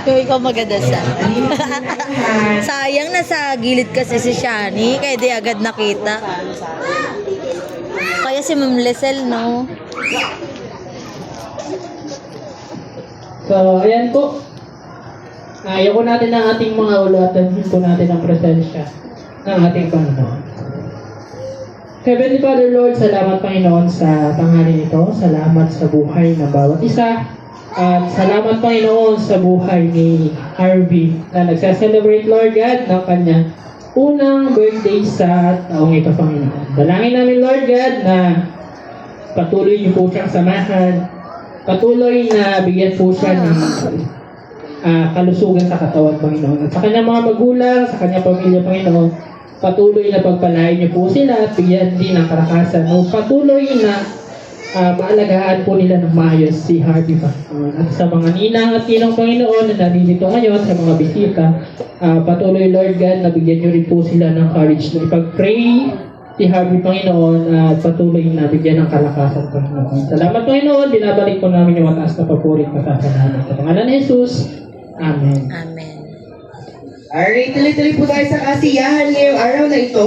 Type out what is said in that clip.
Yung ikaw magdadasal. Sayang nasa gilid kasi si Shani, kaya di agad nakita. Kaya si Ma'am Lesel, no? So, ayan po. Ayoko natin ng ating mga ulo at dalhin po natin ang presensya ng ating Panginoon. Heavenly Father, Lord, salamat Panginoon sa tanghali nito. Salamat sa buhay ng bawat isa. At salamat Panginoon sa buhay ni Harvey na nagsa-celebrate, Lord God, ng kanyang unang birthday sa taong ito, Panginoon. Dalangin namin, Lord God, na patuloy niyo po siyang samahan. Patuloy na bigyan po siya ng kalusugan sa katawan, Panginoon. At sa kanyang mga magulang, sa kanyang pamilya, Panginoon, patuloy na pagpalain niyo po sila at bigyan din ng kalakasan. O patuloy na maalagaan po nila ng maayos si Harvey, Panginoon. At sa mga ninang at ninong, Panginoon, na nandito ngayon, sa mga bisita, patuloy, Lord God, na bigyan niyo rin po sila ng courage na ipag-pray si Harvey, Panginoon, at patuloy na bigyan ng kalakasan, Panginoon. Salamat, Panginoon. Binabalik po namin yung mataas na papurit pasasalamat. Sa pangalan ni Jesus. Amen. Amen. Alright, tuloy-tuloy po tayo sa kasiyahan ngayong araw na ito.